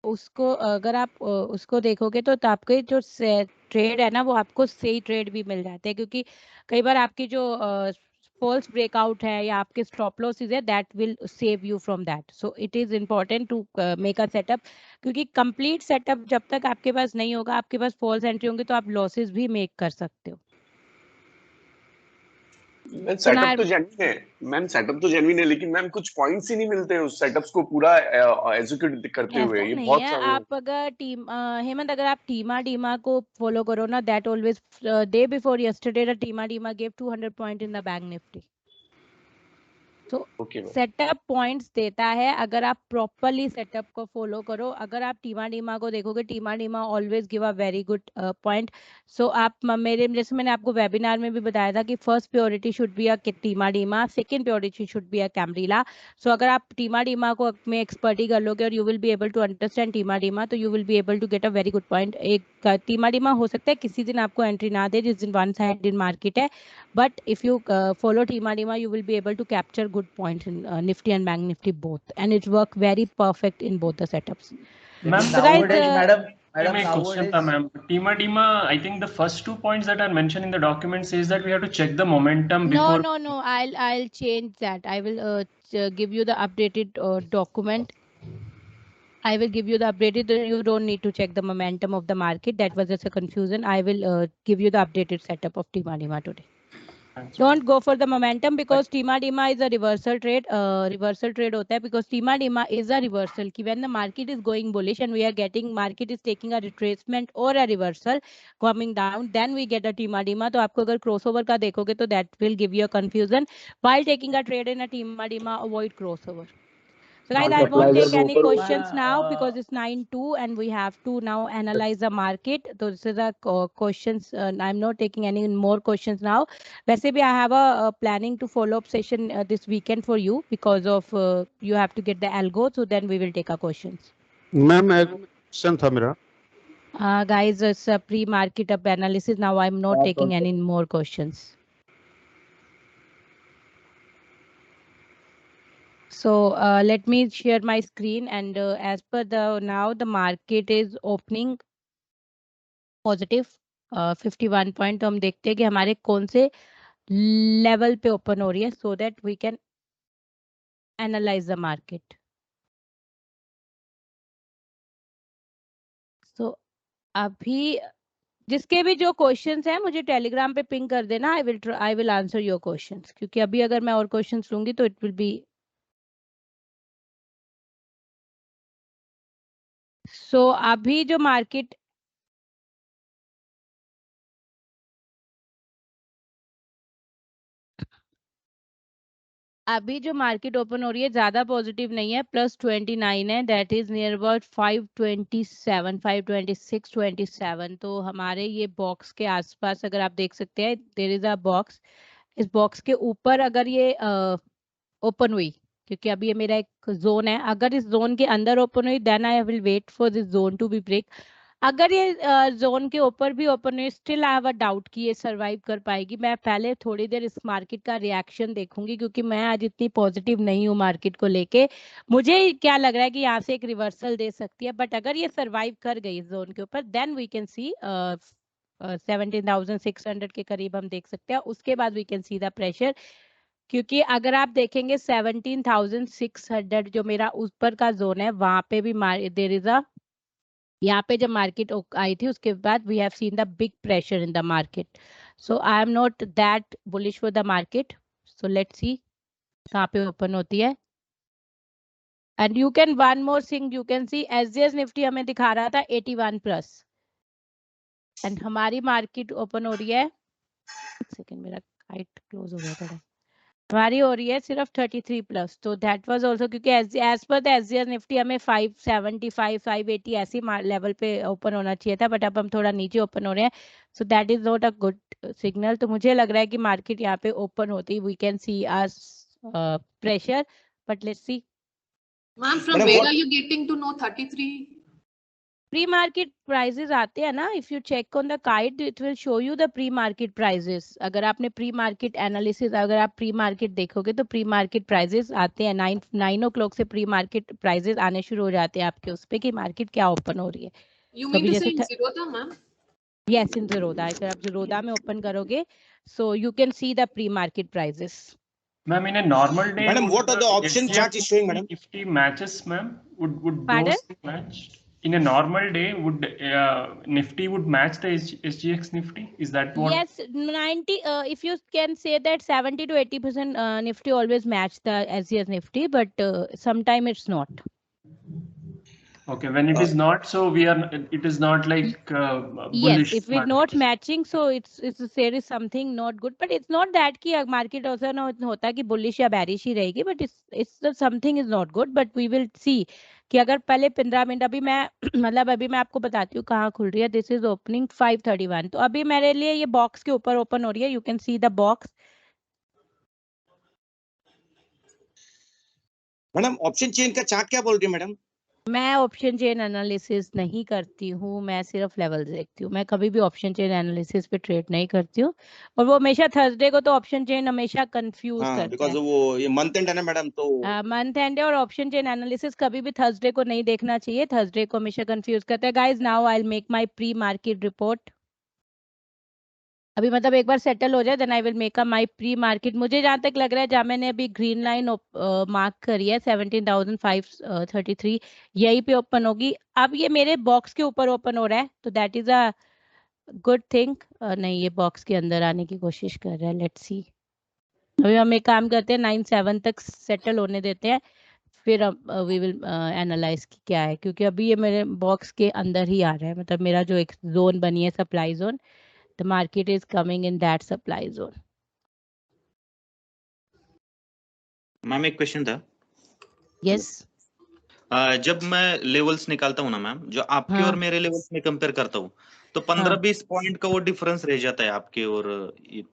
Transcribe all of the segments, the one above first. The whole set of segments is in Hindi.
उसको अगर आप उसको देखोगे तो आपके जो ट्रेड है ना वो आपको सही ट्रेड भी मिल जाते हैं, क्योंकि कई बार आपकी जो फॉल्स ब्रेकआउट है या आपके स्टॉप लॉसेस है that will save you from that. So it is important to make a setup, क्योंकि कंप्लीट सेटअप जब तक आपके पास नहीं होगा, आपके पास फॉल्स एंट्री होंगे तो आप लॉसेस भी मेक कर सकते हो. मैम सेटअप तो जेन्युइन है, मैम सेटअप तो जेन्युइन है, लेकिन मैम कुछ पॉइंट्स ही नहीं मिलते उस सेटअप्स को पूरा एग्जीक्यूट करते हुए. ऐसा ये नहीं बहुत है. सारे आप अगर हेमंत, अगर आप टीमा डीमा को फॉलो करो ना, that always day before yesterday the TEMA DEMA gave 200 point in the bank Nifty. तो सेटअप पॉइंट्स देता है अगर आप प्रॉपरली सेटअप को फॉलो करो. अगर आप टीमा डीमा को देखोगे, TEMA DEMA always give a very good point. So आप मेरे जैसे मैंने आपको वेबिनार में भी बताया था कि first purity should be a TEMA DEMA, second purity should be a Camarilla. So अगर आप टीमा डीमा को में एक्सपर्टी कर लोगे और you will be able to understand TEMA DEMA, तो you will be able to get a very good point. एक टीमा डीमा हो सकता है किसी दिन आपको एंट्री ना दे जिस दिन वन साइड दिन मार्केट है, but if you follow Tima Dima, you will be able to capture good points in Nifty and Bank Nifty both, and it work very perfect in both the setups. Ma'am, So guys, madam, question tha, ma'am. Tima Dima, I think the first 2 points that are mentioned in the document says that we have to check the momentum before. No. I'll change that. I will give you the updated document. I will give you the updated. You don't need to check the momentum of the market. That was just a confusion. I will give you the updated setup of Tima Dima today. Don't go for the momentum because Tima Dima is a reversal trade. Reversal trade होता है because Tima Dima is a reversal. कि when the market is going bullish and we are getting market is taking a retracement or a reversal coming down, then we get a Tima Dima. तो आपको अगर crossover का देखोगे तो that will give you a confusion. While taking a trade in a Tima Dima, avoid crossover. So guys, I won't take any questions now because it's 9:02 and we have to now analyze the market. So this is the questions. I'm not taking any more questions now. वैसे भी I have a planning to follow up session this weekend for you because of you have to get the algo. So then we will take our questions. Ma'am एक क्वेश्चन था मेरा. Guys, it's a pre-market up analysis. Now I'm not taking any more questions. So let me share my screen, and as per the market is opening positive 51 point. तो हम देखते हैं कि हमारे कौन से लेवल पे ओपन हो रही है so that we can analyze the market. So अभी जिसके भी जो क्वेश्चंस हैं मुझे टेलीग्राम पे पिंग कर देना. I will answer your questions, क्योंकि अभी अगर मैं और क्वेश्चंस लूंगी तो it will be. So अभी जो मार्केट ओपन हो रही है ज्यादा पॉजिटिव नहीं है, +29 है. That is near about 527 526 27. तो हमारे ये बॉक्स के आसपास अगर आप देख सकते हैं देयर इज अ बॉक्स. इस बॉक्स के ऊपर अगर ये ओपन हुई, क्योंकि अभी ये मेरा एक जोन है, अगर इस जोन के अंदर ओपन हुई then I will wait for this zone to be break. अगर ये जोन के ऊपर भी ओपन हुई, still I have a doubt कि ये सरवाइव कर पाएगी. मैं पहले थोड़ी देर इस मार्केट का रिएक्शन देखूंगी, क्योंकि मैं आज इतनी पॉजिटिव नहीं हूँ मार्केट को लेके. मुझे क्या लग रहा है कि यहाँ से एक रिवर्सल दे सकती है, बट अगर ये सरवाइव कर गई इस जोन के ऊपर देन वी कैन सी 17,600 के करीब हम देख सकते हैं. उसके बाद we can see the pressure, क्योंकि अगर आप देखेंगे 17,600 जो मेरा ऊपर का जोन है वहां पे भी देयर इज अ, यहाँ पे जब मार्केट आई थी उसके बाद we have seen the big pressure in the market. So I am not that bullish for the market. So let's see कहाँ पे ओपन होती है. And you can one more thing you can see एसजीएस निफ्टी हमें दिखा रहा था 81 प्लस, एंड हमारी मार्केट ओपन हो रही है. सेकंड मेरा काइट क्लोज हो गया थोड़ा. हमारी हो रही है सिर्फ 33 प्लस. तो दैट वाज आल्सो क्योंकि एज पर द एसजीएस निफ्टी हमें 575 580 ऐसी लेवल पे ओपन होना चाहिए था, बट अब हम थोड़ा नीचे ओपन हो रहे हैं. So that is not a good signal. तो मुझे लग रहा है कि मार्केट यहाँ पे ओपन होती we can see us pressure, but let's see. Ma'am, from where are you getting to know 33? Pre market prices आते हैं ना, if you check on the guide it will show you the pre market prices. अगर आपने प्री मार्केट एनालिसिस, अगर आप प्री मार्केट देखोगे तो प्री मार्केट प्राइजेस आते हैं 9 o'clock से प्री मार्केट प्राइजेस आने शुरू हो जाते हैं आपके उस पे कि मार्केट क्या ओपन हो रही है. You mean to say in Zerodha, ma'am? Yes, in Zerodha. अगर आप ज़ीरोधा में ओपन करोगे so you can see the pre market prices. Ma'am, in a normal day, Madam, would what are the option SGX chart is showing, madam? Nifty matches, ma'am? Would Pardon? those match? In a normal day, would Nifty would match the SGX Nifty? Is that what? Yes, 90. If you can say that 70 to 80% Nifty always match the SGX Nifty, but sometime it's not. Okay, when it is not, so we are. It is not like bullish. Yes, if it's not matching, so it's there is something not good. But it's not that कि market ऐसा ना होता कि bullish या bearish ही रहेगी. But it's the something is not good. But we will see कि अगर पहले 15 मिनट अभी मैं मतलब अभी मैं आपको बताती हूँ कहाँ खुल रही है. This is opening 5:31. तो अभी मेरे लिए ये बॉक्स के ऊपर ओपन हो रही है. You can see the box. Madam option chain का चार्ट क्या बोल रही है मैडम? मैं ऑप्शन चेन एनालिसिस नहीं करती हूँ, मैं सिर्फ लेवल देखती हूँ. मैं कभी भी ऑप्शन चेन एनालिसिस पे ट्रेड नहीं करती हूँ. और वो हमेशा थर्सडे को तो ऑप्शन चेन हमेशा कंफ्यूज करता बिकॉज़ है. वो ये मंथ एंड है ना मैडम, तो मंथ एंड और ऑप्शन चेन एनालिसिस कभी भी थर्सडे को नहीं देखना चाहिए. थर्सडे को हमेशा कंफ्यूज करता है. Guys, now I will make my pre market report. अभी मतलब एक बार सेटल हो जाए then I will make a my pre market. मुझे जहां तक लग रहा है जहां मैंने अभी ग्रीन लाइन मार्क करी है 17,533 यही पे ओपन होगी. अब ये मेरे बॉक्स के ऊपर ओपन हो रहा है तो that is a good thing. नहीं, ये बॉक्स के अंदर आने की कोशिश कर रहा है. Let's see. अभी हम एक काम करते हैं 9-7 तक सेटल होने देते हैं, फिर वी विल एनालाइज कि क्या है. क्योंकि अभी ये मेरे बॉक्स के अंदर ही आ रहा है. मतलब मेरा जो एक जोन बनी है supply zone, the market is coming in that supply zone. Ma'am एक क्वेश्चन था. Yes. जब मैं लेवल्स निकालता हूँ ना मैम, जो आपके हाँ. और मेरे लेवल्स में कंपेयर करता हूँ तो 15-20 पॉइंट का वो डिफरेंस रह जाता है आपके और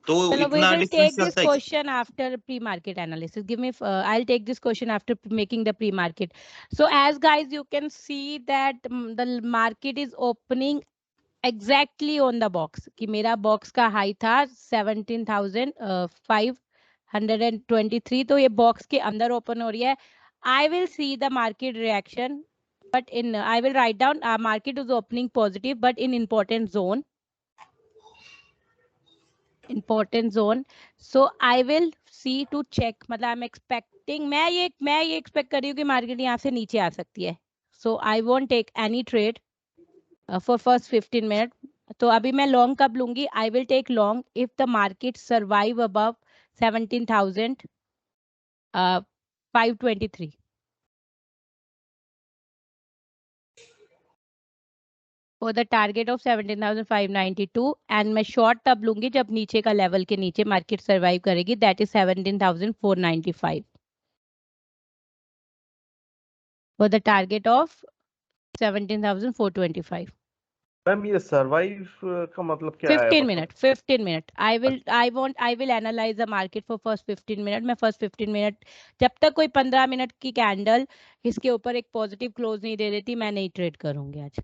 तो चलो, we इतना will डिफरेंस take this चलता है. question after pre-market analysis. Give me, I'll take this question after making the pre-market. So as guys, you can see that the market is opening exactly on the box. कि मेरा box का high था 17,523. तो ये box के अंदर open हो रही है. I will see the market reaction, but in I will write down market is opening positive, but in important zone. Important zone. So I will see to check. मतलब I'm expecting, मैं ये expect कर रही हूँ कि market यहाँ से नीचे आ सकती है. So I won't take any trade for first 15 minutes. तो अभी मैं long कब लूंगी? I will take long if the market survive above 17,523. For the target of 17,592 and मैं short तब लूंगी जब नीचे का level के नीचे market survive करेगी, that is 17,495. For the target of 17,425. Ma'am ये सर्वाइव का मतलब क्या है? 15 minute. I will analyze the market for first 15 minute. मैं first 15 minute जब तक कोई 15 मिनट की कैंडल इसके ऊपर एक पॉजिटिव क्लोज नहीं दे देती, मैं नहीं ट्रेड करूंगी आज.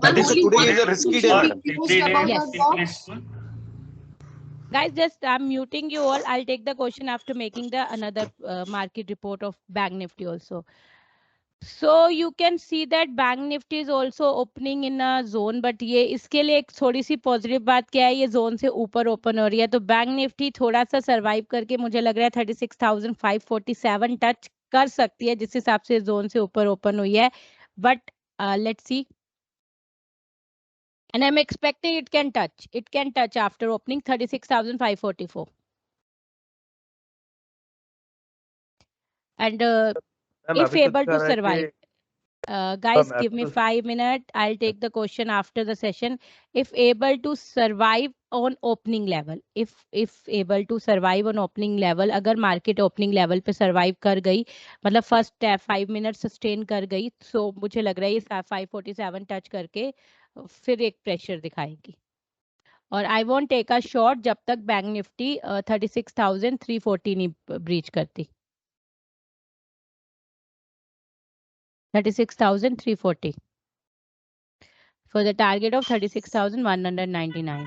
that is today is a risky day madam. Yes. Guys, just I'm muting you all. I'll take the question after making the another market report of Bank Nifty also. So you can see that Bank Nifty is also opening in a zone, but ये इसके लिए एक थोड़ी सी पॉजिटिव बात क्या है, ये जोन से ऊपर ओपन हो रही है. तो बैंक निफ्टी थोड़ा सा सरवाइव करके मुझे लग रहा है 36,547 टच कर सकती है, जिस हिसाब से जोन से ऊपर ओपन हुई है. But let's C. And I'm expecting it can touch after opening 36,544. And if able to survive, guys, give me 5 minutes. I'll take the question after the session. If able to survive on opening level, if able to survive on opening level, अगर market opening level पे survive कर गई, मतलब first 5 minutes sustain कर गई, so मुझे लग रहा है ये 547 touch करके फिर एक प्रेशर दिखाएगी. और I want take a short जब तक बैंक निफ्टी 36,340 नहीं ब्रीच करती. 36,340 for the target of 36,199.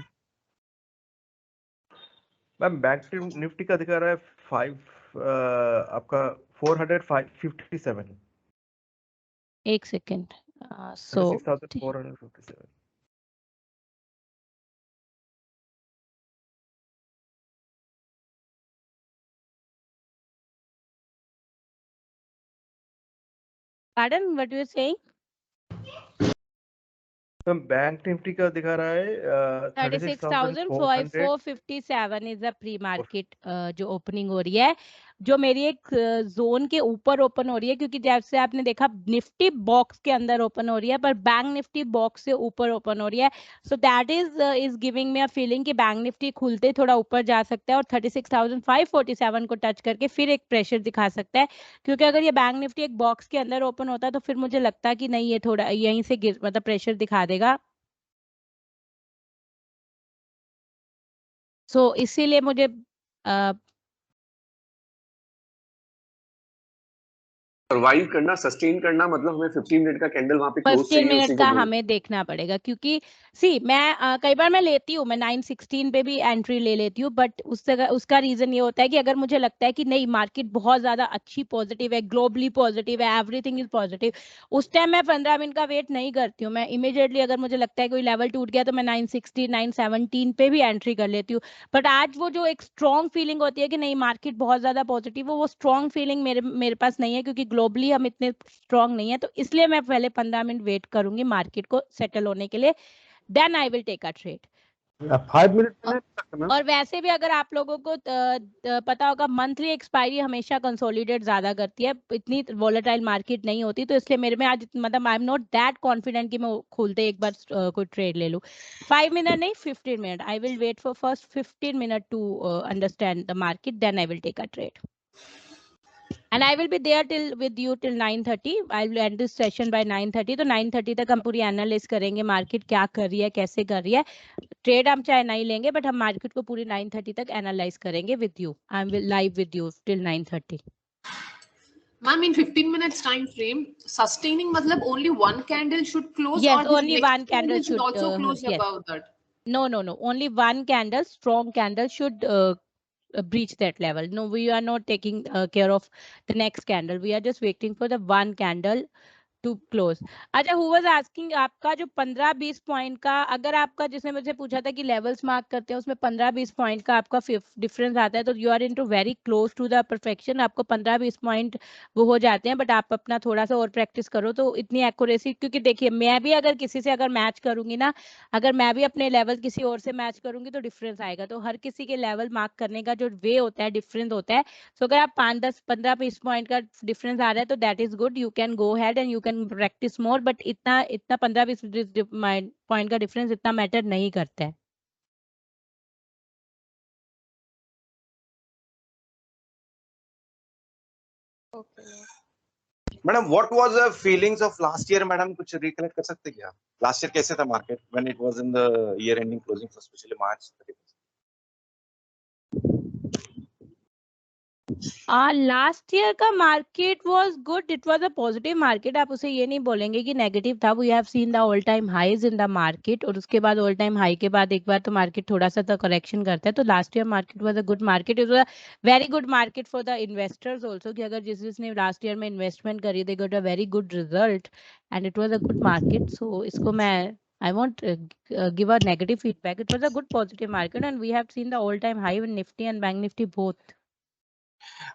Ma'am bank Nifty का दिखा रहा है 5 आपका 457 एक second. So 36,457. pardon, what you were saying? Ma'am bank Nifty का दिखा रहा है 36,400. 36,457 इज अ प्री मार्केट जो ओपनिंग हो रही है, जो मेरी एक जोन के ऊपर ओपन हो रही है, क्योंकि जैसे आपने देखा निफ्टी बॉक्स के अंदर ओपन हो रही है पर बैंक निफ्टी बॉक्स से ऊपर ओपन हो रही है. So that is giving me a feeling कि बैंक निफ्टी खुलते थोड़ा ऊपर जा सकता है और 36,547 को टच करके फिर एक प्रेशर दिखा सकता है, क्योंकि अगर ये बैंक निफ्टी एक बॉक्स के अंदर ओपन होता है तो फिर मुझे लगता है कि नहीं, ये थोड़ा यहीं से मतलब प्रेशर दिखा देगा. सो इसीलिए मुझे सर्वाइव करना, सस्टेन करना, मतलब हमें 15 मिनट का कैंडल वहां पे क्लोज 15 चाहिए, मिनट उसी का को हमें देखना पड़ेगा, क्योंकि सी मैं कई बार मैं लेती हूँ, मैं 916 पे भी एंट्री ले लेती हूँ, बट उसका रीजन ये होता है कि अगर मुझे लगता है कि नहीं मार्केट बहुत ज्यादा अच्छी पॉजिटिव है, ग्लोबली पॉजिटिव है, एवरीथिंग इज पॉजिटिव, उस टाइम मैं 15 मिनट का वेट नहीं करती हूँ. मैं इमीडिएटली अगर मुझे लगता है कोई लेवल टूट गया तो मैं 960 917 पे भी एंट्री कर लेती हूँ. बट आज वो जो एक स्ट्रॉन्ग फीलिंग होती है कि नहीं मार्केट बहुत ज्यादा पॉजिटिव, वो स्ट्रॉन्ग फीलिंग मेरे पास नहीं है, क्योंकि ग्लोबली हम इतने स्ट्रॉन्ग नहीं है. तो इसलिए मैं पहले 15 मिनट वेट करूंगी मार्केट को सेटल होने के लिए, then I will take a trade. 5 minute में और वैसे भी अगर आप लोगों को पता होगा, मंथली एक्सपायरी हमेशा कंसोलिडेट ज्यादा करती है, इतनी वोलेटाइल मार्केट नहीं होती, तो इसलिए मेरे में आज मतलब आई एम नॉट दैट कॉन्फिडेंट कि मैं खोलते एक बार कोई ट्रेड ले लूं. 5 मिनट नहीं, 15 minute. I will wait for first 15 minute to understand the market, then I will take a trade. And I will be there with you till 9:30. I will end this session by 9:30. तो 9:30 तक हम पूरी एनालिस करेंगे मार्केट क्या कर रही है, कैसे कर रही है. ट्रेड हम चाहे नहीं लेंगे, बट हम मार्केट को पूरी 9:30 तक एनालाइज करेंगे with you. I am live with you till 9:30. Ma'am, in 15 minutes time frame, sustaining matlab only one candle should close, Yes, or the only next one candle should should also close yes. above that? No. Only one candle, strong candle should breach that level. No, we are not taking care of the next candle. We are just waiting for the one candle to close. अच्छा, हु वाज आस्किंग, आपका जो 15-20 पॉइंट का, अगर आपका जिसने मुझे पूछा था कि लेवल्स मार्क करते हैं उसमें 15-20 पॉइंट का आपका डिफरेंस आता है, तो you are into very close to the perfection. आपको 15-20 पॉइंट वो हो जाते हैं, बट आप अपना थोड़ा सा और प्रैक्टिस करो तो इतनी एक्यूरेसी, क्योंकि देखिए मैं भी अगर किसी से अगर मैच करूंगी ना, अगर मैं भी अपने लेवल किसी और से मैच करूंगी तो डिफरेंस आएगा. तो हर किसी के लेवल मार्क करने का जो वे होता है डिफरेंट होता है. सो अगर आप 5-10-15-20 पॉइंट का डिफरेंस आ रहा है तो that is good, you can go had and you can practice more, but इतना 15-20 पॉइंट का डिफरेंस इतना मैटर नहीं करता है. Madam what was the feelings of last year madam, कुछ रिकलेक्ट कर सकते क्या? लास्ट ईयर कैसे था market when it was in the year ending closing, specially March 31? Last year का market was good, it was a positive market. आप उसे ये नहीं बोलेंगे कि नेगेटिव था. We have seen the all time highs in the market, और उसके बाद ऑल टाइम हाई के बाद एक बार तो मार्केट थोड़ा सा तो करेक्शन करता है. तो last year market was a good market. It was a very good market for the investors also, कि अगर जिसने लास्ट ईयर में इन्वेस्टमेंट करी they got a very good result and it was a good market. So इसको मैं I won't give a negative feedback. It was a good positive market and we have seen the all time high in Nifty and Bank Nifty both.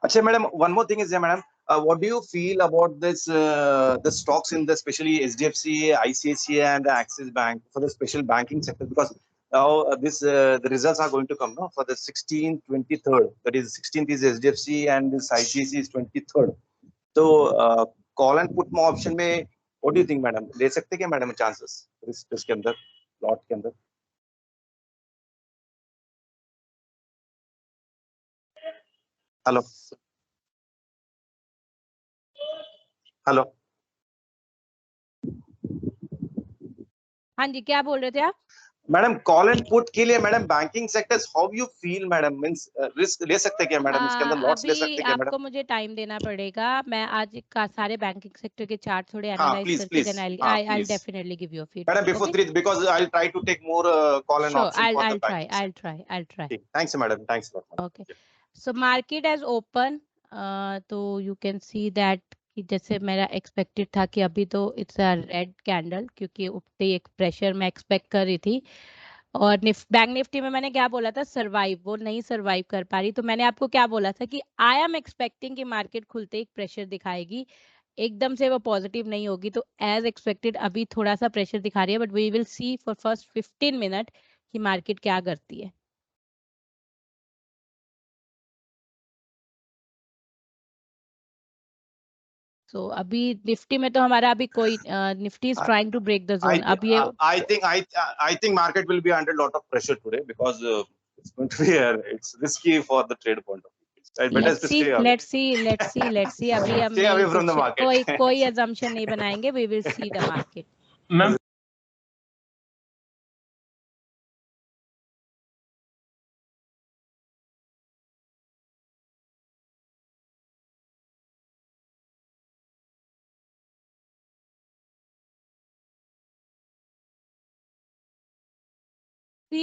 Achha madam, one more thing is there madam, what do you feel about this the stocks in the especially SDFC, ICICI and Axis Bank for the special banking sector, because now this the results are going to come, no, for the 16th 23rd, that is 16th is SDFC and this ICICI is 23rd. So call and put more option में what do you think madam, ले सकते क्या madam chances इसके अंदर lot के अंदर? हेलो हेलो हाँ जी, क्या बोल रहे थे आप? मैडम कॉल एंड पुट के लिए madam banking sectors how you feel madam, means risk ले सकते क्या मैडम, इसके अंदर लॉट्स ले अभी सकते क्या आपको मैडम? मुझे टाइम देना पड़ेगा। मैं आज का सारे बैंकिंग सेक्टर के चार्ट थोड़े हाँ एनालाइज प्लीज करके प्लीज, देन हाँ I please definitely give you madam feedback. Before okay 3 because I'll try to take more call and sure option for the I'll banking sector. try. ठीक, thanks madam, thanks a lot madam. Okay. So market has open. तो you can see that कि जैसे मेरा एक्सपेक्टेड था कि अभी तो इट्स अ रेड कैंडल, क्योंकि उठते ही एक प्रेशर मैं एक्सपेक्ट कर रही थी। और बैंक निफ्टी में मैंने क्या बोला था, सरवाइव, वो नहीं सरवाइव कर पा रही। तो मैंने आपको क्या बोला था कि आई एम एक्सपेक्टिंग कि मार्केट खुलते ही प्रेशर दिखाएगी, एकदम से वो पॉजिटिव नहीं होगी। तो एज एक्सपेक्टेड अभी थोड़ा सा प्रेशर दिखा रही है, but we will see for first 15 minute कि मार्केट क्या करती है। So अभी निफ्टी में तो हमारा अभी कोई Nifty is trying to break the zone. अब ये I think market will be under a lot of pressure today because it's going to be it's risky for the trade point of view. It's better to stay away. let's see अभी हम Stay away नहीं from the कुछ market. कोई assumption नहीं बनाएंगे। We will see the market. Ma'am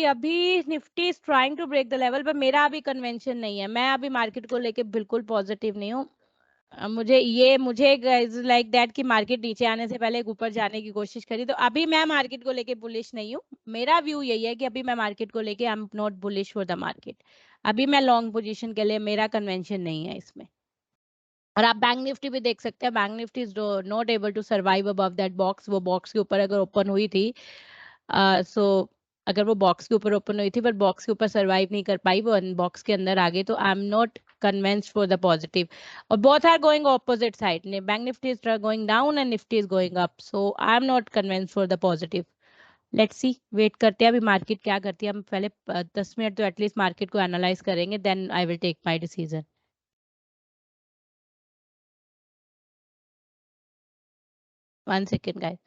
अभी Nifty is trying to break the level, पर मेरा अभी कन्वेंशन नहीं है। मैं अभी मार्केट को लेके बिल्कुल पॉजिटिव नहीं हूँ। मुझे लाइक दैट कि मार्केट नीचे आने से पहले ऊपर जाने की कोशिश करी। तो अभी मैं मार्केट को लेके बुलिश नहीं हूँ। मेरा व्यू यही है कि अभी मैं मार्केट को लेके आई am not bullish for the market. अभी मैं लॉन्ग पोजीशन के लिए, मेरा कन्वेंशन नहीं है इसमें। और आप बैंक निफ्टी भी देख सकते हैं, bank Nifty is not able to survive above that box. वो बॉक्स के ऊपर अगर ओपन हुई थी, अगर वो बॉक्स के ऊपर ओपन हुई थी पर बॉक्स के ऊपर सर्वाइव नहीं कर पाई, वो बॉक्स के अंदर आ गई, तो I am not convinced for the positive. और both are going opposite side. Bank Nifty is going down and Nifty is going up, so I am not convinced for the positive. Let's see, wait करते हैं अभी मार्केट क्या करती है। हम पहले 10 मिनट तो एटलीस्ट मार्केट को एनालाइज करेंगे, then I will take my decision. 1 second guys.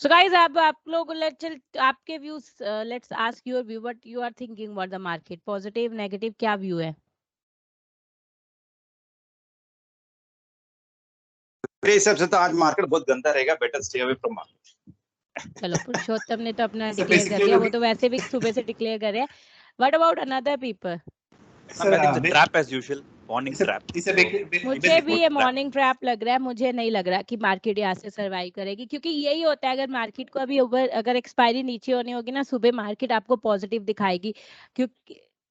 So guys, आप लोग आपके views, let's ask your view, what you are thinking about the market, positive negative, क्या व्यू है? मेरे हिसाब से तो आज मार्केट बहुत गंदा रहेगा, better stay away from market. चलो, पुरुषोत्तम ने तो अपना डिक्लेयर कर दिया, वो तो वैसे भी सुबह से डिक्लेयर कर रहे हैं। What about another people? Trap as usual, morning trap. मुझे भी ये मॉर्निंग ट्रैप लग रहा है। मुझे नहीं लग रहा कि मार्केट यहाँ से सरवाइव करेगी, क्योंकि यही होता है, अगर मार्केट को अभी अगर एक्सपायरी नीचे होनी होगी ना, सुबह मार्केट आपको पॉजिटिव दिखाएगी,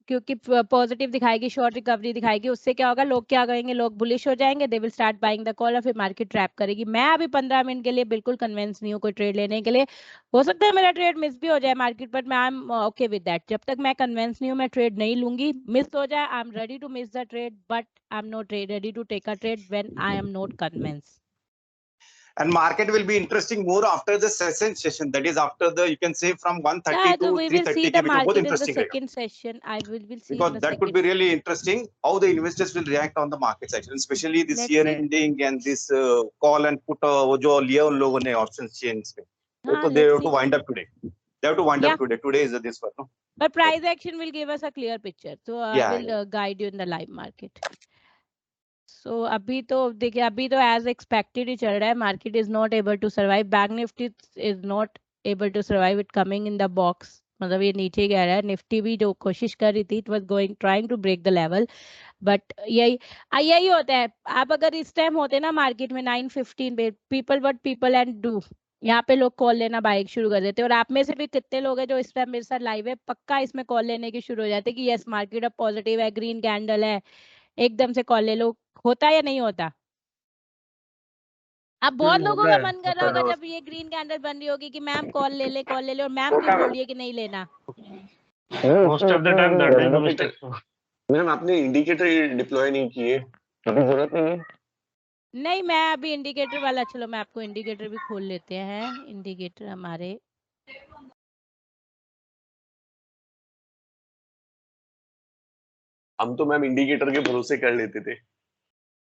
क्योंकि पॉजिटिव दिखाएगी, शॉर्ट रिकवरी दिखाएगी। उससे क्या होगा, लोग क्या करेंगे, लोग बुलिश हो जाएंगे, they will start buying the call और फिर मार्केट ट्रैप करेगी। मैं अभी 15 मिनट के लिए बिल्कुल कन्विंस नहीं हूँ कोई ट्रेड लेने के लिए। हो सकता है मेरा ट्रेड मिस भी हो जाए मार्केट, बट मैं I am okay with that. जब तक मैं कन्विंस नहीं हूँ, मैं ट्रेड नहीं लूंगी। मिस हो जाए, I am ready to miss the trade, but I am not ready to take a trade when I am not convince. And market will be interesting more after the session, that is after the, you can say from 1:30 to we will 3:30 see the because both market in the interesting second session. I will see because in the that could be really interesting how the investors will react on the market section, especially this year ending and this call and put wo jo liya un logon ne options chains pe, so they have to wind up today. They have to wind up today. Today is this one, no? But price action will give us a clear picture, so I will guide you in the live market. So अभी तो देखिए, अभी तो as expected ही चल रहा है। Market is not able to survive. Bank Nifty is not able to survive it coming in the box. मतलब ये नीचे कह रहा है। निफ्टी भी जो कोशिश कर रही थी, it was trying to break the level, but यही होता है। आप अगर इस टाइम होते ना मार्केट में 9:15 पे, people and do, यहाँ पे लोग कॉल लेना बाइक शुरू कर देते। और आप में से भी कितने लोग हैं जो इस टाइम मेरे साथ लाइव है, पक्का इसमें कॉल लेने की शुरू हो जाते कि यस मार्केट अब पॉजिटिव है, ग्रीन कैंडल है, एकदम से कॉल ले लो। होता या नहीं होता? अब बहुत लोगों का मन कर रहा होगा जब ये ग्रीन कैंडल बन रही होगी कि मैम कॉल ले ले, और मैम क्यों बोल रही है कि नहीं लेना? Most of the time that is the mistake. Ma'am आपने इंडिकेटर डिप्लॉय नहीं किए, अभी जरूरत नहीं है। नहीं, मैं अभी इंडिकेटर वाला, चलो मैं आपको इंडिकेटर भी खोल लेते हैं। इंडिकेटर हमारे हम तो मैम इंडिकेटर के भरोसे कर लेते थे।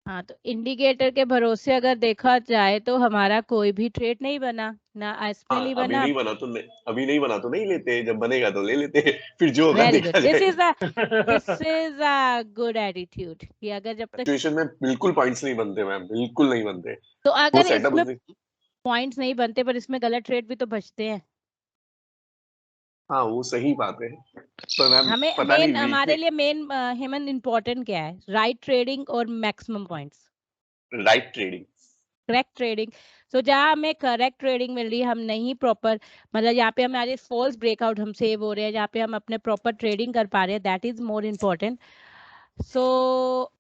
हाँ, तो इंडिकेटर के भरोसे अगर देखा जाए तो हमारा कोई भी ट्रेड नहीं बना, ना इसमें नहीं अभी बना। नहीं बना तो अभी नहीं बना तो नहीं लेते, जब बनेगा तो ले लेते, फिर जो होगा वेरी देखा गुड, दिस जाएगा। इज अ गुड एटीट्यूड कि अगर जब तक सिचुएशन में बिल्कुल पॉइंट्स नहीं बनते मैम, बिल्कुल नहीं बनते। तो वो अगर सेटअप इसमें पॉइंट्स नहीं बनते पर इसमें गलत ट्रेड भी तो बचते हैं। हाँ वो सही बात है, पर मैम हमें पता मेन, नहीं हमारे लिए मेन हेमंत इम्पोर्टेंट क्या है? राइट ट्रेडिंग और maximum points. Right trading, correct trading. So जहाँ हमें करेक्ट ट्रेडिंग मिल रही है, हम नहीं प्रॉपर, मतलब यहाँ पे हमारे फॉल्स ब्रेकआउट हम सेव हो रहे हैं, जहाँ पे हम अपने प्रॉपर ट्रेडिंग कर पा रहे हैं, that is more important. So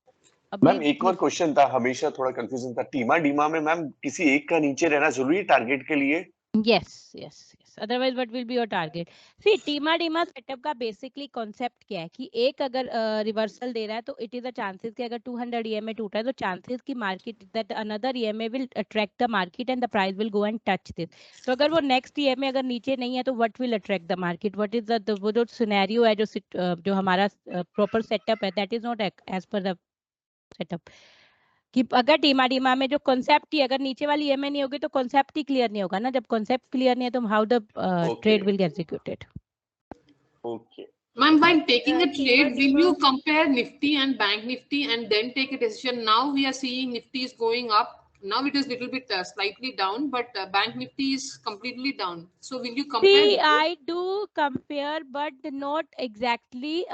ma'am एक और क्वेश्चन था, हमेशा थोड़ा कंफ्यूजन था, टीमा डीमा में मैम किसी एक का नीचे रहना जरूरी है टारगेट के लिए? yes yes yes, otherwise what will be your target? see टीमा डीमा सेटअप का बेसिकली कॉन्सेप्ट क्या है कि एक अगर रिवर्सल दे रहा है तो इट इज अ चांसेस कि अगर 200 ईएमए टूटा है तो चांसेस की market that another EMA will attract the market and the price will go and touch this. तो अगर वो नेक्स्ट ईएमए अगर नीचे नहीं है तो what will attract the market, what is the वो जो सिनेरियो है, जो हमारा प्रॉपर सेटअप है, that is not as per the setup. कि अगर टीमा में जो कॉन्सेप्ट ही, अगर नीचे वाली ईएमआई नहीं होगी तो कॉन्सेप्ट ही क्लियर नहीं होगा ना। जब कॉन्सेप्ट क्लियर नहीं है तो how the trade will get executed. Okay Ma'am, while taking a trade, will you compare Nifty and Bank Nifty and then take a decision? Now we are seeing Nifty is going up. Now it is little bit slightly down, but Bank Nifty is completely down. So will you compare? See, I do compare, but not exactly,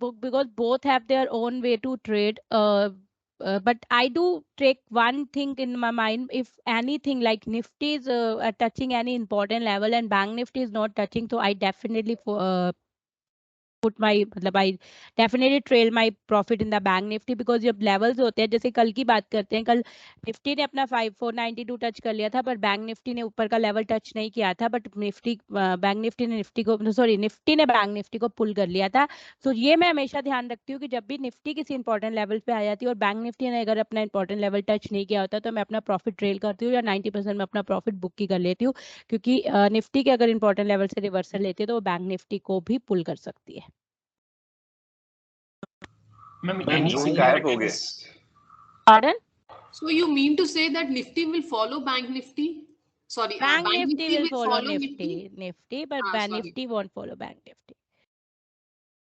because both have their own way to trade. But I do take one thing in my mind. If anything like Nifty is touching any important level and Bank Nifty is not touching, so I definitely put my, मतलब I definitely trail my profit in the Bank Nifty, because जब levels होते हैं, जैसे कल की बात करते हैं, कल निफ्टी ने अपना 5492 टच कर लिया था, पर बैंक निफ्टी ने ऊपर का लेवल टच नहीं किया था, बट बैंक निफ्टी ने निफ्टी को पुल कर लिया था। तो ये मैं हमेशा ध्यान रखती हूँ कि जब भी निफ्टी किसी इंपॉर्टेंट लेवल पे आ जाती है और बैंक निफ्टी ने अगर अपना इंपॉर्टेंट लेवल टच नहीं किया होता तो मैं अपना प्रॉफिट ट्रेल करती हूँ या 90% में अपना प्रॉफिट बुक ही कर लेती हूँ, क्योंकि निफ्टी के अगर इंपॉर्टेंट लेवल से रिवर्सल लेती है तो वो बैंक निफ्टी को भी पुल कर सकती है। Any similarities? Pardon? So you mean to say that Nifty will follow Bank Nifty? Sorry, Bank Bank Nifty will follow Nifty, but Bank sorry. Nifty won't follow Bank Nifty.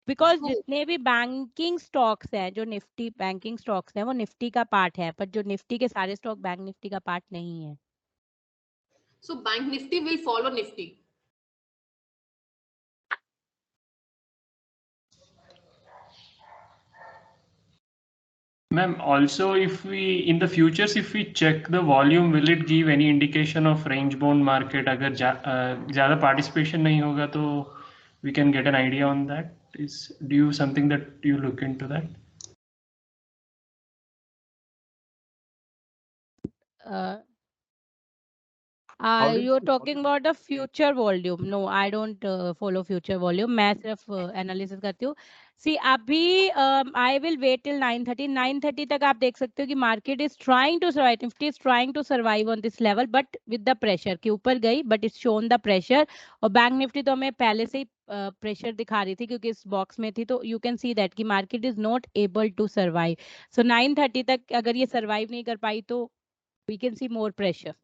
Because जितने भी बैंकिंग स्टॉक्स हैं, जो निफ्टी बैंकिंग स्टॉक्स हैं, वो निफ्टी का पार्ट है, पर जो निफ्टी के सारे स्टॉक बैंक निफ्टी का पार्ट नहीं है। So Bank Nifty will follow Nifty. Ma'am, also if we in the futures, if we check the volume, will it give any indication of range bound market? अगर ज़्यादा participation नहीं होगा तो we can get an idea on that. Do you something that you look into that? You're talking about the future volume? No, I don't follow future volume. मैं सिर्फ analysis करती हूँ। See, अभी I will wait till 9:30. 9:30 तक आप देख सकते हो कि market is trying to survive. Nifty is trying to survive on this level, but with the pressure कि ऊपर गई, but it's shown the pressure. और Bank Nifty तो हमें पहले से ही pressure दिखा रही थी क्योंकि इस box में थी, तो you can see that कि market is not able to survive. So 9:30 तक अगर ये survive नहीं कर पाई तो we can see more pressure.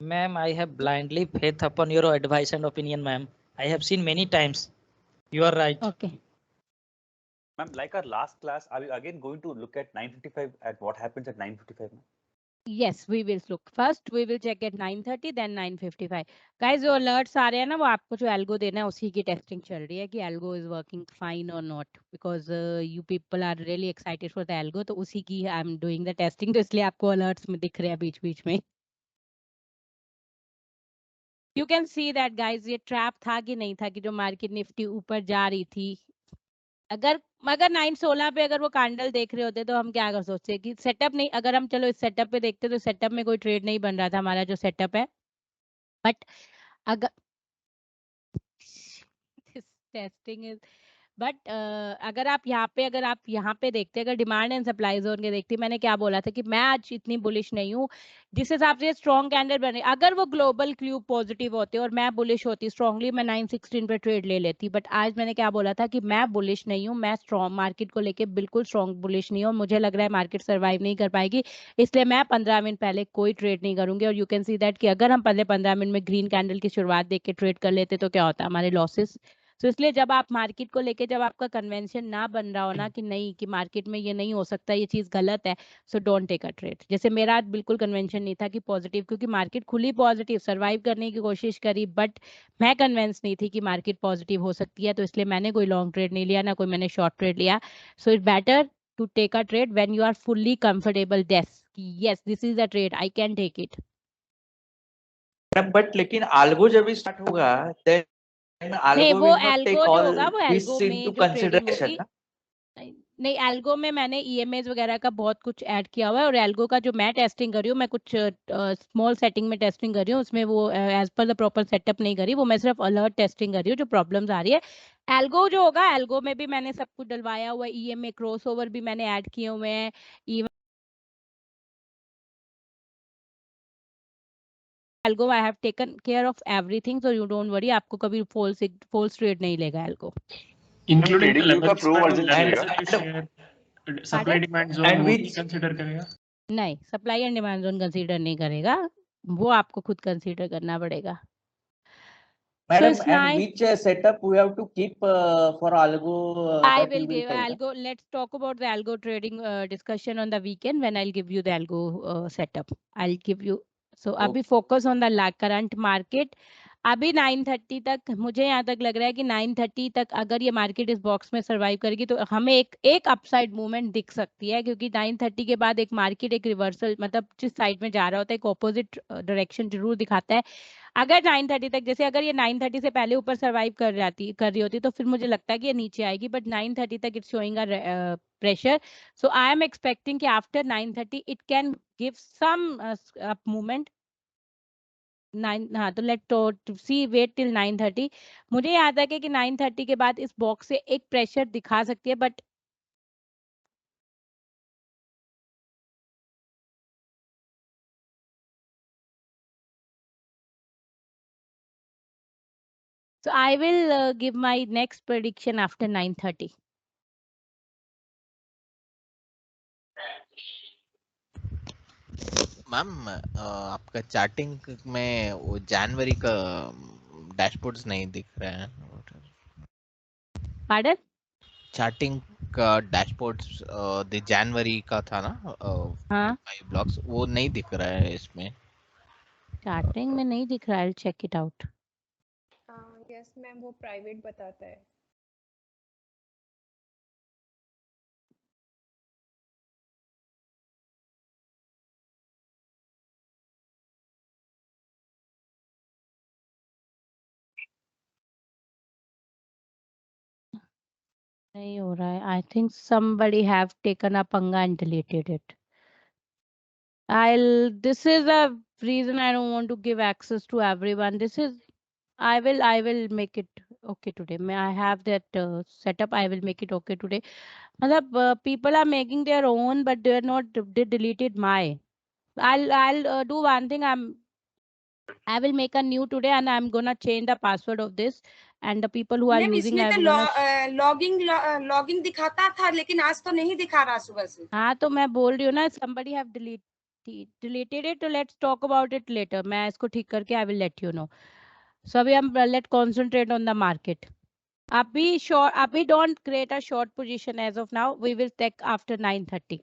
Ma'am, I have blindly faith upon your advice and opinion, ma'am. I have seen many times. You are right. Okay. Ma'am, like our last class, are we again going to look at 9:55 at what happens at 9:55? Yes, we will look. First, we will check at 9:30, then 9:55. Guys, जो alerts आ रहे हैं ना, वो आपको जो algo देना है उसी की testing चल रही है कि algo is working fine or not, because you people are really excited for the algo, तो उसी की I'm doing the testing, तो इसलिए आपको alerts में दिख रहे हैं बीच-बीच में। You can see that guys, ये trap था कि नहीं था कि जो market nifty ऊपर जा रही थी, अगर 916 पे अगर वो कैंडल देख रहे होते तो हम क्या कर सोचते कि सेटअप नहीं, अगर हम चलो इस सेटअप पे देखते तो सेटअप में कोई ट्रेड नहीं बन रहा था हमारा जो सेटअप है, बट अगर टेस्टिंग इज बट अगर आप यहाँ पे देखते, अगर डिमांड एंड सप्लाई जोन के देखते, मैंने क्या बोला था कि मैं आज इतनी बुलिश नहीं हूँ जिस हिसाब से स्ट्रॉन्ग कैंडल बने। अगर वो ग्लोबल क्यू पॉजिटिव होते और मैं बुलिश होती स्ट्रांगली, मैं 916 पे ट्रेड ले लेती, बट आज मैंने क्या बोला था कि मैं बुलिश नहीं हूँ, मैं स्ट्रॉन्ग मार्केट को लेके बिल्कुल स्ट्रॉन्ग बुलिश नहीं हूँ, मुझे लग रहा है मार्केट सर्वाइव नहीं कर पाएगी, इसलिए मैं 15 मिनट पहले कोई ट्रेड नहीं करूंगी। और यू कैन सी दैट कि अगर हम पहले 15 मिनट में ग्रीन कैंडल की शुरुआत देख के ट्रेड कर लेते तो क्या होता है, हमारे लॉसेस। तो इसलिए जब आप मार्केट को लेके, जब आपका कन्वेंशन ना बन रहा हो ना कि नहीं, कि मार्केट में ये नहीं हो सकता, ये चीज गलत है, so don't take a trade. जैसे मेरा आज बिल्कुल कन्वेंशन नहीं था कि पॉजिटिव, क्योंकि मार्केट खुली पॉजिटिव सर्वाइव करने की कोशिश करी, बट मैं कन्वेंस नहीं थी कि मार्केट पॉजिटिव हो सकती है, तो इसलिए मैंने कोई लॉन्ग ट्रेड नहीं लिया, ना कोई मैंने शॉर्ट ट्रेड लिया। So it's better to take a trade when you are fully comfortable, yes this is a trade, I can take it. But लेकिन आल्गो जब भी स्टार्ट होगा देन नहीं, आल्गो वो विल नॉट टेक एल्गो जो ऑल होगा वो दिस एल्गो में इनटू जो ट्रेडिंग कंसिडरेशन होगी, ना। नहीं एल्गो में मैंने ईएमएस वगैरह का बहुत कुछ ऐड किया हुआ है, और एल्गो का जो मैं टेस्टिंग कर रही हूँ, मैं कुछ स्मॉल सेटिंग में टेस्टिंग कर रही हूँ, उसमें वो as per the proper setup नहीं करी, वो मैं सिर्फ अलर्ट टेस्टिंग कर रही हूँ जो प्रॉब्लम्स आ रही है। एल्गो जो होगा, एल्गो में भी मैंने सब कुछ डलवाया हुआ है, ईएमए क्रॉस ओवर भी मैंने ऐड किए हुए हैं, even algo I have taken care of everything, so you don't worry, आपको कभी फॉल्स ट्रेड नहीं लेगा एल्गो। इंक्लूडिंग द ट्रेडिंग का levels pro ma'am, version levels चलेगा? के share supply Pardon? Demand zone and वो भी विच कंसीडर करेगा? नहीं, supply and demand zone consider नहीं करेगा, वो आपको खुद कंसीडर करना पड़ेगा। So madam it's and nice. which setup we have to keep for algo I that you will will give tell na? algo. Let's talk about the algo trading discussion on the weekend when I'll give you the algo setup. I'll give you. So अभी Okay. focus on the current market. अभी 9:30 तक मुझे यहाँ तक लग रहा है कि 9:30 तक अगर ये मार्केट इस बॉक्स में सरवाइव करेगी तो हमें एक अपसाइड मूवमेंट दिख सकती है, क्योंकि 9:30 के बाद एक मार्केट एक रिवर्सल, मतलब जिस साइड में जा रहा होता है एक ऑपोजिट डायरेक्शन जरूर दिखाता है। अगर 9:30 तक, जैसे अगर ये 9:30 से पहले ऊपर सरवाइव कर रही होती तो फिर मुझे लगता है कि ये नीचे आएगी, बट 9:30 तक it's showing a pressure, so I am expecting कि after 9:30 it can give some up movement. 9, हाँ, तो let to see, wait till 9:30। मुझे याद है कि 9:30 के बाद इस बॉक्स से एक प्रेशर दिखा सकती है, but so I will give my next prediction after 9:30. Ma'am आपका चार्टिंग में वो जनवरी का डैशबोर्ड्स नहीं दिख रहा है। Pardon? चार्टिंग का डैशबोर्ड्स जनवरी का था ना, हाँ, 5 ब्लॉक्स वो नहीं दिख रहा है इसमें। चार्टिंग में नहीं दिख रहा है, check it out. Yes ma'am, वो प्राइवेट बताता है। नहीं हो रहा है, I think somebody have taken a पंगा and deleted it. This is a reason I don't want to give access to everyone. I will make it okay today. May I have that setup? I will make it okay today. मतलब people are making their own, but they are not. They deleted my. I'll do one thing. I will make a new today, and I'm gonna change the password of this. And the people who are ma'am using, इसमें I तो will gonna लॉगिंग दिखाता था, लेकिन आज तो नहीं दिखा रहा सुबह से। हाँ, तो मैं बोल रही हूँ ना, somebody have deleted it, तो let's talk about it later. मैं इसको ठीक करके I will let you know. So अभी हम let's concentrate on the market. अभी don't create a short position as of now. We will take after 9:30.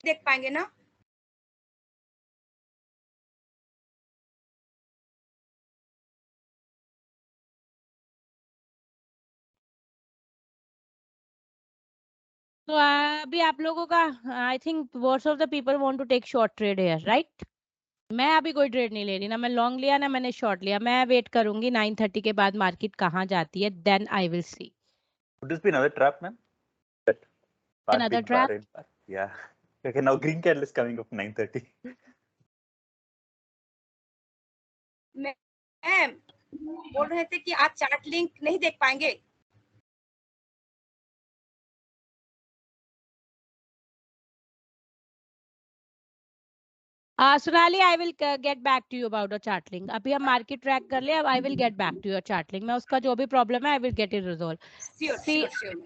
देख पाएंगे ना? So अभी आप लोगों का I think most of the people want to take short trade here, right? मैं अभी कोई ट्रेड नहीं ले रही, ना मैं लॉन्ग लिया ना मैंने शॉर्ट लिया। मैं वेट करूंगी 9:30 के बाद मार्केट कहाँ जाती है, then I will see. Would this be another trap, ma'am? Another Big trap? bar and bar. Yeah. Okay, now green candle is coming up 9:30. Ma'am बोल रहे थे कि आज चार्ट लिंक नहीं देख पाएंगे। Sonali, I will get back to you about a chart link. अभी हम मार्केट ट्रैक कर ले, अब I will get back to your chart link. मैं उसका जो भी प्रॉब्लम है I will get it resolve. Sure sure sure.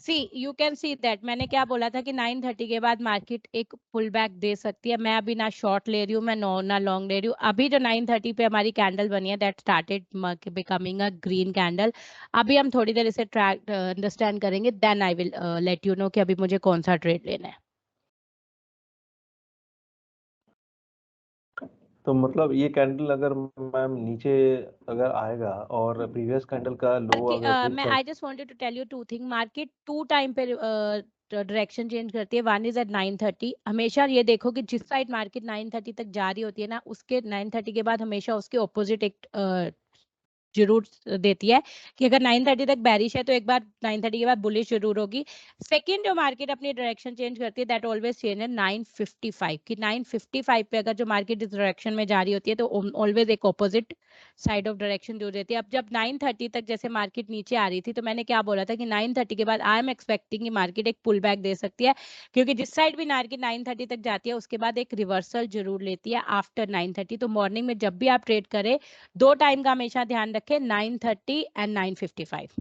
See you can see that मैंने क्या बोला था कि 9:30 के बाद मार्केट एक पुल बैक दे सकती है। मैं अभी ना शॉर्ट ले रही हूँ, मैं ना लॉन्ग ले रही हूँ। अभी जो 9:30 पे हमारी कैंडल बनी है that started becoming a green candle. अभी हम थोड़ी देर इसे ट्रैक अंडरस्टैंड करेंगे, then I will let you know कि अभी मुझे कौन सा ट्रेड लेना है। तो मतलब ये कैंडल अगर मैम नीचे अगर आएगा और प्रीवियस कैंडल का लो अगर मैं I just wanted to tell you two thing. Market 2 time पे डायरेक्शन चेंज करती है। One is at 9:30। हमेशा ये देखो कि जिस साइड मार्केट 9:30 तक जा रही होती है ना, उसके 9:30 के बाद हमेशा उसके ऑपोजिट एक जरूर देती है कि अगर 9:30 तक बैरिश है तो एक बार 9:30 के बाद बुलिश जरूर होगी। सेकंड जो मार्केट अपनी डायरेक्शन चेंज करती है दैट ऑलवेज चेंज है 9:55 की। 9:55 पे अगर जो मार्केट इस डायरेक्शन में जा रही होती है तो ऑलवेज एक ऑपोजिट साइड ऑफ डायरेक्शन जो देती है। अब जब 9:30 तक जैसे मार्केट नीचे आ रही थी तो मैंने क्या बोला था कि 9:30 के बाद आई एम एक्सपेक्टिंग कि मार्केट एक पुल बैक दे सकती है, क्योंकि जिस साइड भी मार्केट 9:30 तक जाती है उसके बाद एक रिवर्सल जरूर लेती है आफ्टर 9:30। तो मॉर्निंग में जब भी आप ट्रेड करें 2 टाइम का हमेशा ध्यान रखें, 9:30 एंड 9:55।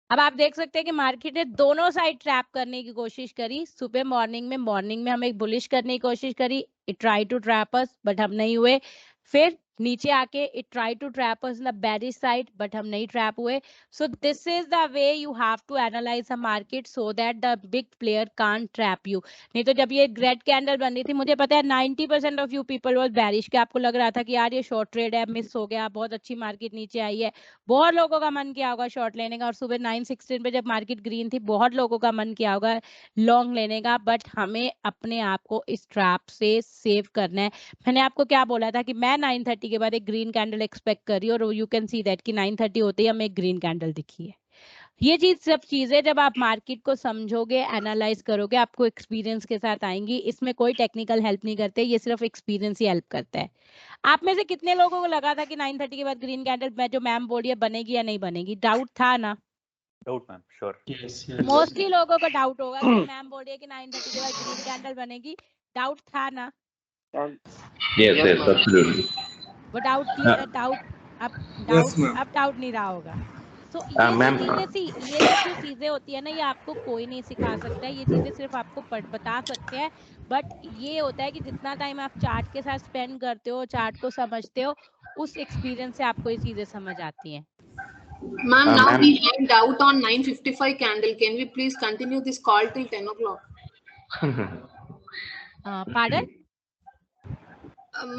अब आप देख सकते हैं कि मार्केट ने दोनों साइड ट्रैप करने की कोशिश करी। सुबह मॉर्निंग में हम एक बुलिश करने की कोशिश करी, it try to trap us but हम नहीं हुए। फिर नीचे आके it try to trap us in the bearish side but हम नहीं ट्रैप हुए। So this is the way you have to analyse a market so that the big player can't trap you. नहीं तो जब ये रेड कैंडल बन रही थी, मुझे पता है 90% of you people was bearish के। आपको लग रहा था कि यार ये शॉर्ट ट्रेड है, मिस हो गया, बहुत अच्छी मार्केट नीचे आई है। बहुत लोगों का मन किया होगा शॉर्ट लेने का, और सुबह 9:16 पे जब मार्केट ग्रीन थी बहुत लोगों का मन किया होगा लॉन्ग लेने का। बट हमें अपने आप को इस ट्रैप से सेव करना है। मैंने आपको क्या बोला था कि मैं 9:30 के बाद एक ग्रीन कैंडल एक्सपेक्ट कर रही हूँ, और यू कैन सी दैट कि 9:30 होते ही हमें एक ग्रीन कैंडल दिखी है। ये सब चीजें जब आप मार्केट को समझोगे, एनालाइज करोगे, आपको एक्सपीरियंस के साथ आएंगी। इसमें कोई टेक्निकल हेल्प नहीं करते, ये सिर्फ एक्सपीरियंस ही हेल्प करता है। आप में से कितने लोगों को लगा था कि 9:30 के बाद ग्रीन कैंडल में जो मैम बोल रही है बनेगी या नहीं बनेगी? डाउट था ना? Doubt, ma'am. Sure. Yes. Mostly लोगों को डाउट होगा कि मैम बोल रही है कि 9:30 के बाद ग्रीन कैंडल बनेगी। डाउट था ना? Yes, absolutely. वो डाउट अब डाउट नहीं रहा होगा। सो ये जो Ma'am, चीजें ये सब जो चीजें होती है ना, ये आपको कोई नहीं सिखा सकता है। ये चीजें सिर्फ आपको बता सकते हैं। बट ये होता है कि जितना टाइम आप चार्ट के साथ स्पेंड करते हो, चार्ट को समझते हो, उस एक्सपीरियंस से आपको ये चीजें समझ आती हैं। Ma'am, now we have doubt on 9:55 candle. Can we please continue this call till 10 o'clock? Pardon?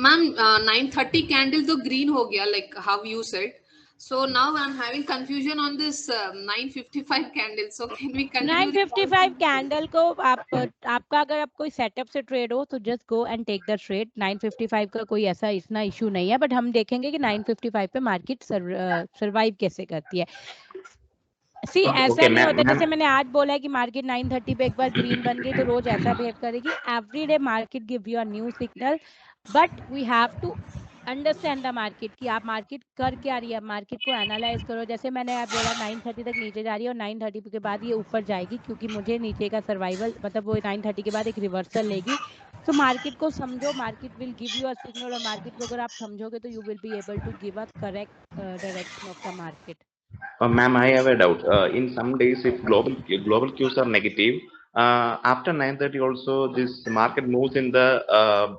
Ma'am, 9:30 candle तो green हो गया, like how you said. So now I'm having confusion on this 9:55 candle. So can we continue? 9:55 candle को आपका अगर आप कोई सेटअप से ट्रेड हो तो just go and take the trade. 9:55 का कोई ऐसा इतना इशू नहीं है, बट हम देखेंगे कि 9:55 पे मार्केट सर्वाइव कैसे करती है। सी ऐसा नहीं होता, जैसे मैंने आज बोला है कि मार्केट 9:30 पे एक बार ग्रीन बन गई तो रोज ऐसा बिहेव करेगी। Every day market give you a new signal, but we have to understand the market कि आप मार्केट कर क्या रही है, मार्केट को एनालाइज करो। जैसे मैंने आप बोला 9:30 तक नीचे जा रही है और 9:30 के बाद ये ऊपर जाएगी, क्योंकि मुझे नीचे का सर्वाइवल मतलब वो 9:30 के बाद एक रिवर्सल लेगी। तो मार्केट को समझो, market will give you a signal, और मार्केट को अगर आप समझोगे तो you will be able to give a correct direction of the market. Ma'am, I have a doubt. In some days, if global cues are negative, after 9:30 also this market moves in the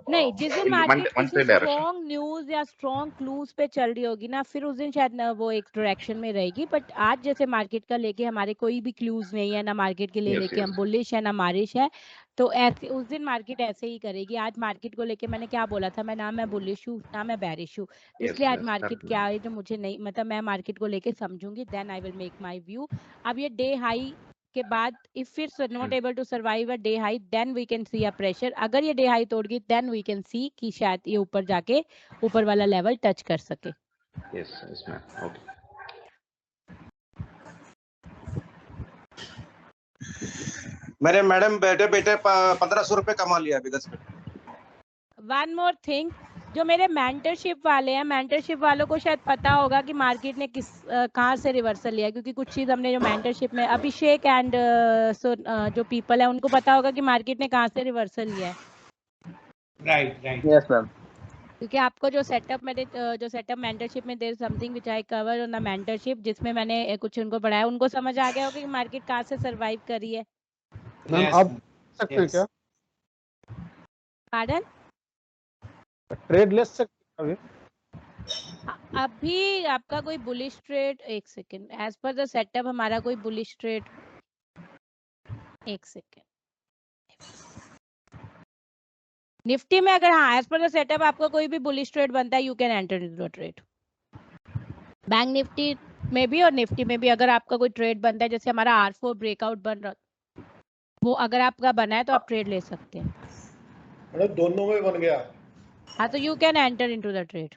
नहीं, जिस दिन in मार्केट one किसी side direction. स्ट्रॉन्ग न्यूज या स्ट्रॉन्ग क्लूज पे चल रही होगी ना, फिर उस दिन शायद ना वो एक डायरेक्शन में रहेगी। बट आज जैसे मार्केट का लेके हमारे कोई भी क्लूज नहीं है ना, मार्केट के लिए Yes, लेके yes. हम बुलिश है ना मारिश है, तो ऐसे उस दिन मार्केट ऐसे ही करेगी। आज मार्केट को लेके मैंने क्या बोला था, मैं ना मैं बुलिश हूँ ना मैं बेरिश हूँ, तो Yes, इसलिए आज yes, मार्केट certainly. क्या है जो मुझे नहीं, मतलब मैं मार्केट को लेके समझूंगी, then I will make my view. अब ये डे हाई के बाद if it's not able to survive a day high, then we can see a pressure. अगर ये डे हाई तोड़ गई, देन वी कैन सी कि शायद ये ऊपर जाके ऊपर वाला लेवल टच कर सके। Yes, yes, ma'am. Okay. मेरे मैडम बैठे बैठे 1500 रुपए कमा लिया अभी 10 मिनट। वन मोर थिंग, जो मेरे मेंटरशिप वाले हैं, मेंटरशिप वालों को शायद पता होगा कि मार्केट ने किस कहाँ से रिवर्सल लिया, क्योंकि कुछ चीज हमने जो मेंटरशिप में अभिषेक एंड जो पीपल है उनको पता होगा कि मार्केट ने कहाँ से रिवर्सल लिया है। Right right. Yes ma'am. क्योंकि आपको जो सेटअप मेरे जो सेटअप मेंटरशिप में there something which I cover on the mentorship, जिसमें मैंने कुछ उनको पढ़ाया, उनको समझ आ गया होगा कि मार्केट कहाँ से सरवाइव करी है। मैम Yes, आप ma'am. सकते हैं Yes. क्या, पार्डन? ट्रेड ले सकते हैं अभी? अभी आपका कोई बुलिश ट्रेड, एक second, as per the setup हमारा कोई बुलिश ट्रेड, एक सेकेंड, निफ्टी में अगर हाँ एज पर द सेटअप आपका कोई भी बुलिश ट्रेड बनता है, you can enter into the trade. Bank Nifty में भी और निफ्टी में भी अगर आपका कोई ट्रेड बनता है, जैसे हमारा R4 ब्रेकआउट बन रहा, वो अगर आपका बना है तो आप ट्रेड ले सकते हैं। मतलब दोनों में बन गया। हाँ, तो you can enter into the trade,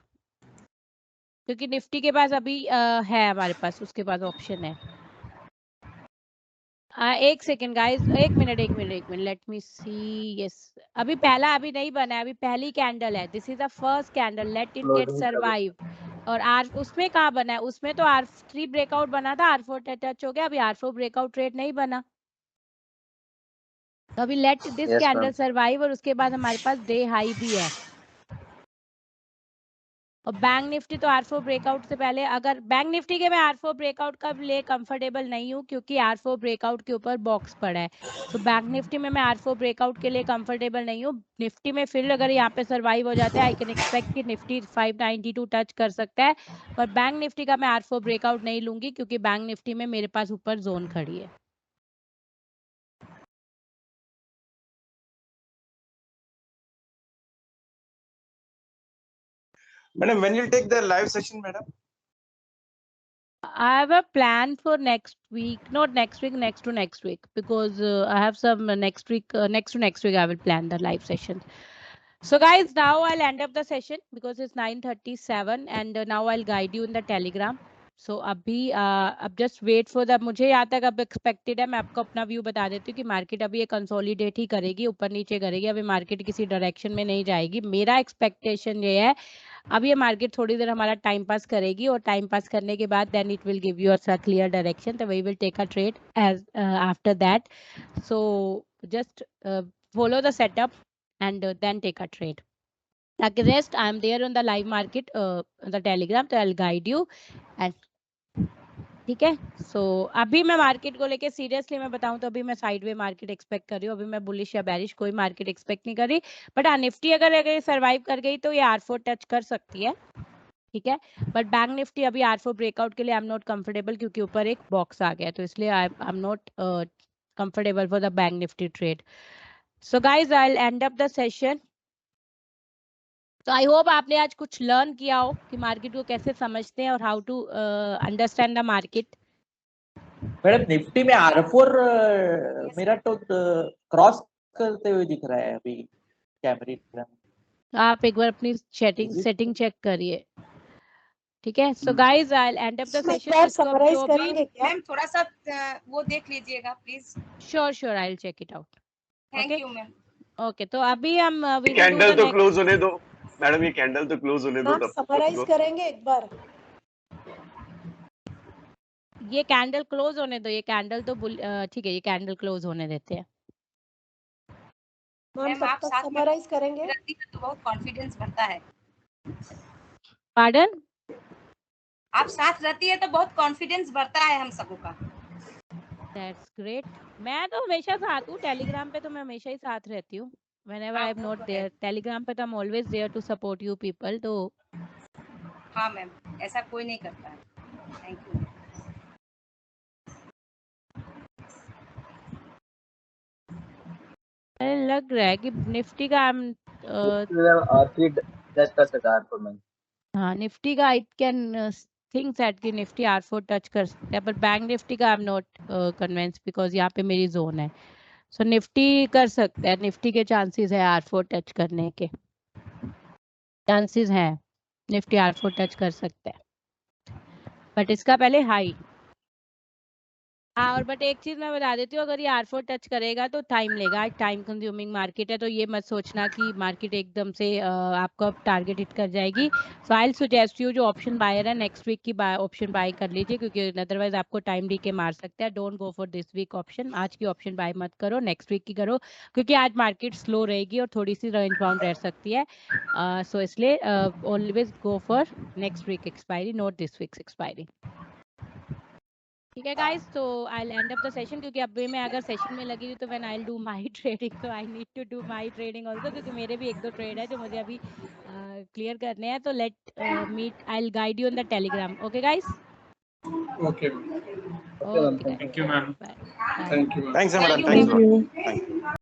क्योंकि निफ्टी के पास अभी है, हमारे पास उसके पास ऑप्शन है। एक सेकेंड गाइस, एक मिनट, लेट मी सी। यस, अभी पहला अभी नहीं बना है, अभी पहली कैंडल है, this is the first candle, let it get survive. और आर उसमें कहाँ बना है, उसमें तो R3 ब्रेकआउट बना था, R4 टच हो गया, अभी R4 ब्रेकआउट ट्रेड नहीं बना, तो अभी let this Yes, candle ma'am. Survive, और उसके बाद हमारे पास डे हाई भी है। और बैंक निफ्टी तो R4 ब्रेकआउट से पहले, अगर बैंक निफ्टी के मैं R4 ब्रेकआउट का लिए कंफर्टेबल नहीं हूँ, क्योंकि R4 ब्रेकआउट के ऊपर बॉक्स पड़ा है, तो बैंक निफ्टी में मैं R4 ब्रेकआउट के लिए कंफर्टेबल नहीं हूँ। निफ्टी में फिर अगर यहाँ पे सर्वाइव हो जाता है, आई कैन एक्सपेक्ट कि निफ्टी 592 टच कर सकता है, पर बैंक निफ्टी का मैं R4 ब्रेकआउट नहीं लूंगी, क्योंकि बैंक निफ्टी में मेरे पास ऊपर जोन खड़ी है। Madam when you'll take the live session madam? I have a plan for next week, not next week, next to next week, because I have some next week, next to next week I will plan the live session. So guys, now I'll end up the session because it's 9:37 and now I'll guide you in the Telegram. So अभी अब just wait for the, मुझे यहाँ तक अब expected है, मैं आपको अपना व्यू बता देती हूँ कि मार्केट अभी ये कंसोलिडेट ही करेगी, ऊपर नीचे करेगी, अभी मार्केट किसी डायरेक्शन में नहीं जाएगी। मेरा एक्सपेक्टेशन ये है, अब ये मार्केट थोड़ी देर हमारा टाइम पास करेगी, और टाइम पास करने के बाद then it will give you a clear direction, तो we will take a trade as after that. So just follow the setup and then take a trade. Like rest, I am there on the live market on the Telegram, so I'll guide you and ठीक है। सो अभी मैं मार्केट को लेके सीरियसली मैं बताऊं तो अभी मैं साइडवे मार्केट एक्सपेक्ट कर रही हूँ, अभी मैं बुलिश या बेरिश कोई मार्केट एक्सपेक्ट नहीं कर रही, बट हाँ निफ्टी अगर सर्वाइव कर गई तो ये R4 टच कर सकती है, ठीक है। बट बैंक निफ्टी अभी R4 ब्रेकआउट के लिए आई एम नॉट कंफर्टेबल, क्योंकि ऊपर एक बॉक्स आ गया, तो इसलिए आई am not comfortable for the bank Nifty trade. So guys I will end up the session. तो आई होप आपने आज कुछ लर्न किया हो कि मार्केट को कैसे समझते हैं और how to understand the market. Madam Nifty में R4 मेरा तो क्रॉस करते हुए दिख रहा है अभी कैमरे। आप एक बार अपनी सेटिंग चेक करिए, ठीक है। So guys I will end up the session. Summarise करेंगे क्या मैम? थोड़ा सा वो देख लीजिएगा please. Sure I will check it out. Thank you ma'am. Okay, तो अभी हम कैंडल तो क्लोज होने दो मैडम, ये कैंडल तो क्लोज होने दो, तब समराइज करेंगे एक बार। ये कैंडल क्लोज होने दो, ये कैंडल तो ठीक है, ये कैंडल क्लोज होने देते हैं। मैम आप साथ समराइज करेंगे तो बहुत कॉन्फिडेंस बढ़ता है। पार्डन? आप साथ रहती है तो बहुत कॉन्फिडेंस बढ़ता है हम सबों का। That's great. मैं तो हमेशा साथ हूँ, टेलीग्राम पे तो मैं हमेशा ही साथ रहती हूँ। Whenever I am not there, Telegram पे तो I'm always there to support you people। तो हाँ मैम, ऐसा कोई नहीं करता है। Thank you. अरे लग रहा है कि निफ्टी का हाँ निफ्टी का आई कैन थिंक दैट कि निफ्टी R4 टच कर सकता है, पर बैंक निफ्टी का आई एम नॉट कन्विंस बिकॉज यहाँ पे मेरी जोन है। सो निफ्टी कर सकता है, निफ्टी के चांसेस है R4 टच करने के, चांसेस हैं निफ्टी R4 टच कर सकता है, बट इसका पहले हाई। हाँ और बट एक चीज मैं बता देती हूँ, अगर ये R4 टच करेगा तो टाइम लेगा, टाइम कंज्यूमिंग मार्केट है, तो ये मत सोचना कि मार्केट एकदम से आपका टारगेट हिट कर जाएगी। सो आई सजेस्ट यू जो ऑप्शन बायर है नेक्स्ट वीक की ऑप्शन बाय कर लीजिए, क्योंकि अदरवाइज आपको टाइम डीके मार सकता है। Don't go for this week option, आज की ऑप्शन बाय मत करो, नेक्स्ट वीक की करो, क्योंकि आज मार्केट स्लो रहेगी और थोड़ी सी रेंज बाउंड रह सकती है। सो इसलिए always go for next week expiry, not this week expiry. ठीक है गाइस, तो I will end up the session, क्योंकि अभी मैं अगर सेशन में लगी तो when I will do my trading, so I need to do my trading also, क्योंकि मेरे भी एक दो ट्रेड है जो मुझे अभी क्लियर करने हैं। तो let meet, I will guide you on the Telegram. Okay guys, Okay. Okay thank you ma'am. Bye. Thanks, madam. Thank you, Thanks, ma'am. madam. Thank you.